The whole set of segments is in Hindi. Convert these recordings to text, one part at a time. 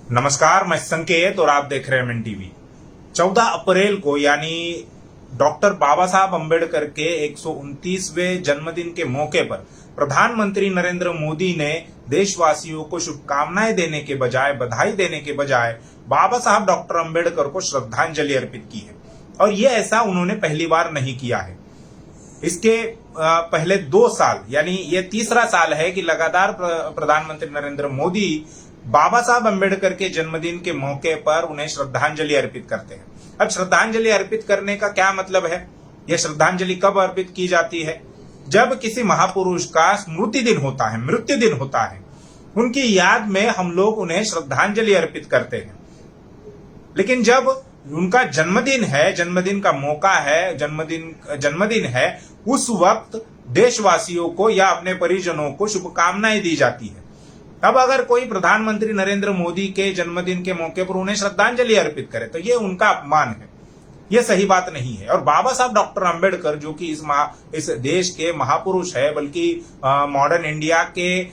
नमस्कार, मैं संकेत और आप देख रहे हैं एमएन टीवी। 14 अप्रैल को यानी डॉक्टर बाबा साहब अम्बेडकर के 129वें जन्मदिन के मौके पर प्रधानमंत्री नरेंद्र मोदी ने देशवासियों को शुभकामनाएं देने के बजाय, बधाई देने के बजाय बाबा साहब डॉक्टर अम्बेडकर को श्रद्धांजलि अर्पित की है। और ये ऐसा उन्होंने पहली बार नहीं किया है। इसके पहले 2 साल यानी ये तीसरा साल है कि लगातार प्रधानमंत्री नरेंद्र मोदी बाबा साहब अम्बेडकर के जन्मदिन के मौके पर उन्हें श्रद्धांजलि अर्पित करते हैं। अब श्रद्धांजलि अर्पित करने का क्या मतलब है? यह श्रद्धांजलि कब अर्पित की जाती है? जब किसी महापुरुष का स्मृति दिन होता है, मृत्यु दिन होता है, उनकी याद में हम लोग उन्हें श्रद्धांजलि अर्पित करते हैं। लेकिन जब उनका जन्मदिन है, जन्मदिन का मौका है, जन्मदिन है, उस वक्त देशवासियों को या अपने परिजनों को शुभकामनाएं दी जाती है। अब अगर कोई प्रधानमंत्री नरेंद्र मोदी के जन्मदिन के मौके पर उन्हें श्रद्धांजलि अर्पित करे तो ये उनका अपमान है, ये सही बात नहीं है। और बाबा साहब डॉक्टर अंबेडकर जो कि इस देश के महापुरुष है, बल्कि मॉडर्न इंडिया के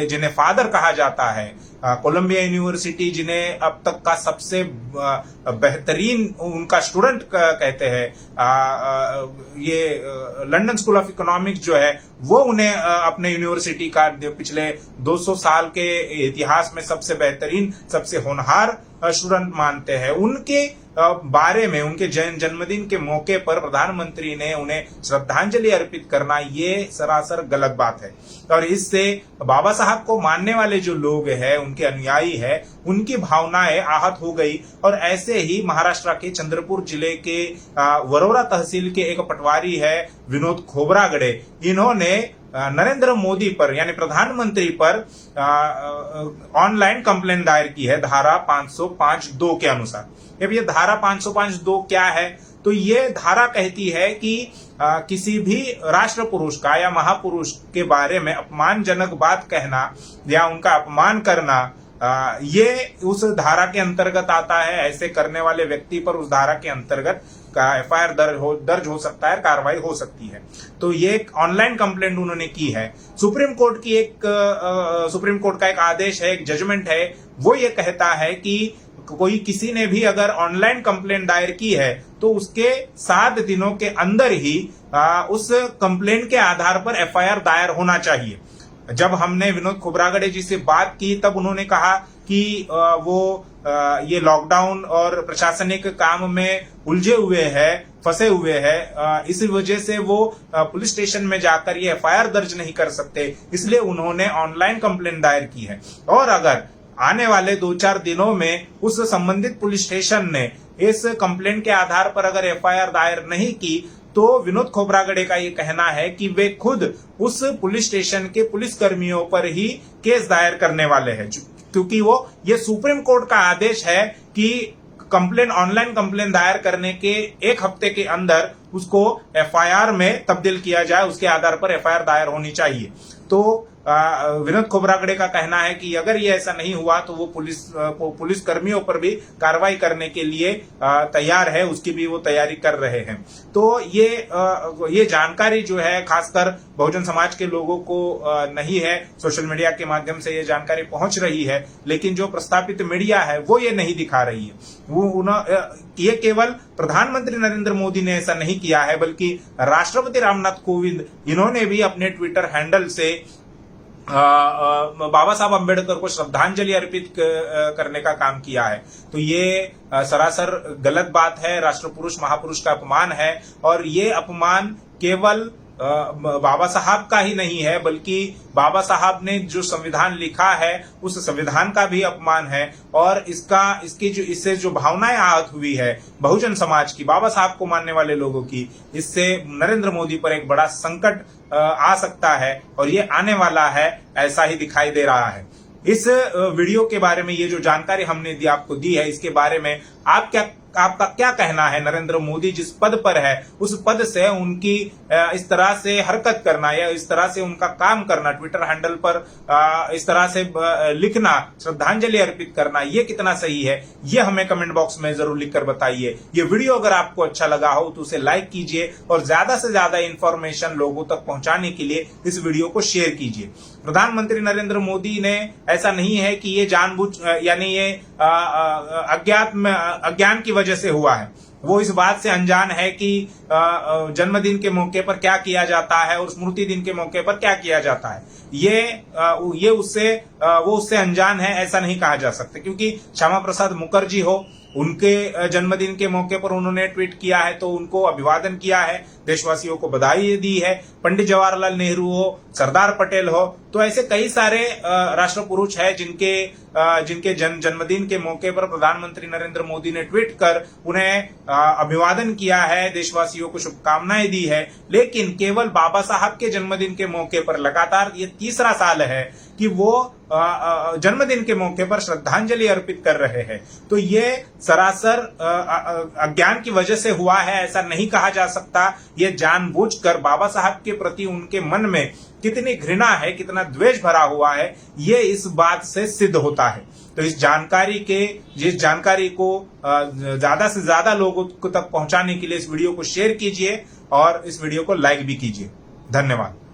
जिन्हें फादर कहा जाता है, कोलंबिया यूनिवर्सिटी जिन्हें अब तक का सबसे बेहतरीन उनका स्टूडेंट कहते हैं, ये लंदन स्कूल ऑफ इकोनॉमिक्स जो है वो उन्हें अपने यूनिवर्सिटी का पिछले 200 साल के इतिहास में सबसे बेहतरीन, सबसे होनहार स्टूडेंट मानते हैं। उनके बारे में, उनके जन्मदिन के मौके पर प्रधानमंत्री ने उन्हें श्रद्धांजलि अर्पित करना ये सरासर गलत बात है। और इससे बाबा साहब को मानने वाले जो लोग हैं, उनके अनुयायी हैं, उनकी भावनाएं आहत हो गई। और ऐसे ही महाराष्ट्र के चंद्रपुर जिले के वरोरा तहसील के एक पटवारी है विनोद खोब्रागडे, इन्होंने नरेंद्र मोदी पर यानी प्रधानमंत्री पर ऑनलाइन कंप्लेंट दायर की है धारा 505(2) के अनुसार। अब ये धारा 505(2) क्या है? तो ये धारा कहती है कि किसी भी राष्ट्र पुरुष का या महापुरुष के बारे में अपमानजनक बात कहना या उनका अपमान करना, ये उस धारा के अंतर्गत आता है। ऐसे करने वाले व्यक्ति पर उस धारा के अंतर्गत का एफआईआर दर्ज हो सकता है, कार्रवाई हो सकती है। तो ये एक ऑनलाइन कंप्लेंट उन्होंने की है। सुप्रीम कोर्ट का एक आदेश है, एक जजमेंट है, वो ये कहता है कि किसी ने भी अगर ऑनलाइन कंप्लेंट दायर की है तो उसके 7 दिनों के अंदर ही उस कंप्लेंट के आधार पर एफआईआर दायर होना चाहिए। जब हमने विनोद खोब्रागडे जी से बात की तब उन्होंने कहा कि वो ये लॉकडाउन और प्रशासनिक काम में उलझे हुए हैं, फंसे हुए हैं, इस वजह से वो पुलिस स्टेशन में जाकर ये एफआईआर दर्ज नहीं कर सकते, इसलिए उन्होंने ऑनलाइन कंप्लेंट दायर की है। और अगर आने वाले 2-4 दिनों में उस संबंधित पुलिस स्टेशन ने इस कंप्लेंट के आधार पर अगर एफआईआर दायर नहीं की तो विनोद खोब्रागडे का ये कहना है कि वे खुद उस पुलिस स्टेशन के पुलिस कर्मियों पर ही केस दायर करने वाले हैं, क्योंकि ये सुप्रीम कोर्ट का आदेश है कि ऑनलाइन कंप्लेंट दायर करने के 1 हफ्ते के अंदर उसको एफआईआर में तब्दील किया जाए, उसके आधार पर एफआईआर दायर होनी चाहिए। तो विनोद खोब्रागडे का कहना है कि अगर ये ऐसा नहीं हुआ तो वो पुलिस कर्मियों पर भी कार्रवाई करने के लिए तैयार है, उसकी भी वो तैयारी कर रहे हैं। तो ये जानकारी जो है खासकर बहुजन समाज के लोगों को नहीं है, सोशल मीडिया के माध्यम से ये जानकारी पहुंच रही है, लेकिन जो प्रस्तावित मीडिया है वो ये नहीं दिखा रही है। ये केवल प्रधानमंत्री नरेंद्र मोदी ने ऐसा नहीं किया है, बल्कि राष्ट्रपति रामनाथ कोविंद, इन्होंने भी अपने ट्विटर हैंडल से बाबा साहब अम्बेडकर को श्रद्धांजलि अर्पित करने का काम किया है। तो ये सरासर गलत बात है, राष्ट्रपुरुष महापुरुष का अपमान है। और ये अपमान केवल बाबा साहब का ही नहीं है, बल्कि बाबा साहब ने जो संविधान लिखा है उस संविधान का भी अपमान है। और इससे जो भावनाएं आहत हुई है बहुजन समाज की, बाबा साहब को मानने वाले लोगों की, इससे नरेंद्र मोदी पर एक बड़ा संकट आ सकता है और ये आने वाला है, ऐसा ही दिखाई दे रहा है। इस वीडियो के बारे में ये जो जानकारी हमने आपको दी है, इसके बारे में आपका क्या कहना है? नरेंद्र मोदी जिस पद पर है उस पद से उनकी इस तरह से हरकत करना या इस तरह से उनका काम करना, ट्विटर हैंडल पर इस तरह से लिखना, श्रद्धांजलि अर्पित करना, ये कितना सही है? ये हमें कमेंट बॉक्स में जरूर लिखकर बताइए। ये वीडियो अगर आपको अच्छा लगा हो तो उसे लाइक कीजिए और ज्यादा से ज्यादा इंफॉर्मेशन लोगों तक पहुंचाने के लिए इस वीडियो को शेयर कीजिए। प्रधानमंत्री नरेंद्र मोदी ने ऐसा नहीं है कि ये जानबूझ यानी ये अज्ञान की वजह से हुआ है। वो इस बात से अनजान है कि जन्मदिन के मौके पर क्या किया जाता है और स्मृति दिन के मौके पर क्या किया जाता है। वो उससे अनजान है ऐसा नहीं कहा जा सकता, क्योंकि श्यामा प्रसाद मुखर्जी हो, उनके जन्मदिन के मौके पर उन्होंने ट्वीट किया है तो उनको अभिवादन किया है, देशवासियों को बधाई दी है। पंडित जवाहरलाल नेहरू हो, सरदार पटेल हो, तो ऐसे कई सारे राष्ट्र पुरुष है जिनके जन्मदिन के मौके पर प्रधानमंत्री नरेंद्र मोदी ने ट्वीट कर उन्हें अभिवादन किया है, देशवासियों को शुभकामनाएं दी है। लेकिन केवल बाबा साहब के जन्मदिन के मौके पर लगातार ये तीसरा साल है कि वो जन्मदिन के मौके पर श्रद्धांजलि अर्पित कर रहे हैं। तो ये सरासर अज्ञान की वजह से हुआ है ऐसा नहीं कहा जा सकता। ये जानबूझकर बाबा साहब के प्रति उनके मन में कितनी घृणा है, कितना द्वेष भरा हुआ है, ये इस बात से सिद्ध होता है। तो इस जानकारी को ज्यादा से ज्यादा लोगों तक पहुंचाने के लिए इस वीडियो को शेयर कीजिए और इस वीडियो को लाइक भी कीजिए। धन्यवाद।